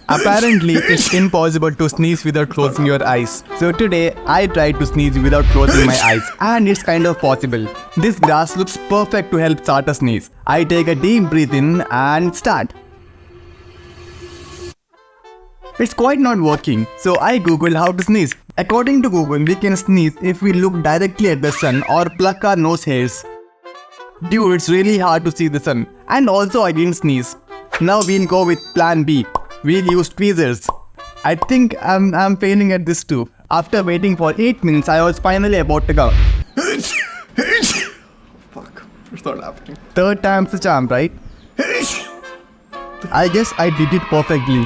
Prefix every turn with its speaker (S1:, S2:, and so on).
S1: Apparently, it's impossible to sneeze without closing your eyes. So today, I tried to sneeze without closing my eyes, and it's kind of possible. This grass looks perfect to help start a sneeze. I take a deep breath in and start. It's quite not working, so I googled how to sneeze. According to Google, we can sneeze if we look directly at the sun or pluck our nose hairs. Dude, it's really hard to see the sun. And also I didn't sneeze. Now we'll go with plan B. We'll use tweezers. I think I'm failing at this too. After waiting for 8 minutes, I was finally about to go.
S2: Fuck, it's not happening.
S1: Third time's the charm, right? I guess I did it perfectly.